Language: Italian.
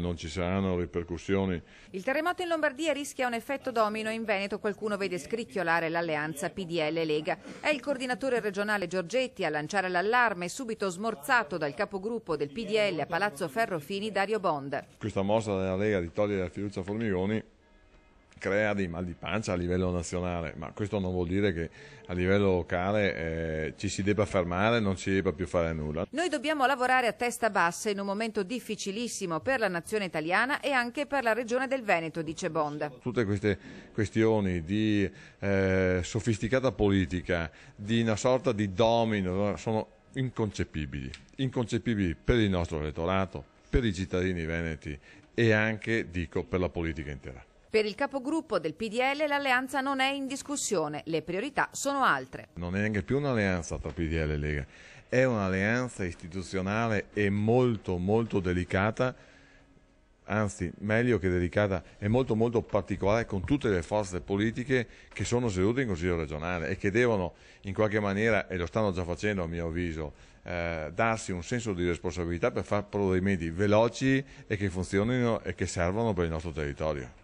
Non ci saranno ripercussioni. Il terremoto in Lombardia rischia un effetto domino. In Veneto qualcuno vede scricchiolare l'alleanza PDL-Lega. È il coordinatore regionale Giorgetti a lanciare l'allarme, subito smorzato dal capogruppo del PDL a Palazzo Ferrofini Dario Bond. Questa mossa della Lega di togliere la fiducia a Formigoni crea dei mal di pancia a livello nazionale, ma questo non vuol dire che a livello locale ci si debba fermare, non si debba più fare nulla. Noi dobbiamo lavorare a testa bassa in un momento difficilissimo per la nazione italiana e anche per la regione del Veneto, dice Bond. Tutte queste questioni di sofisticata politica, di una sorta di domino, sono inconcepibili per il nostro elettorato, per i cittadini veneti e anche, dico, per la politica intera. Per il capogruppo del PDL l'alleanza non è in discussione, le priorità sono altre. Non è neanche più un'alleanza tra PDL e Lega, è un'alleanza istituzionale e molto molto delicata, anzi meglio che delicata, è molto molto particolare con tutte le forze politiche che sono sedute in Consiglio regionale e che devono in qualche maniera, e lo stanno già facendo a mio avviso, darsi un senso di responsabilità per fare provvedimenti veloci e che funzionino e che servono per il nostro territorio.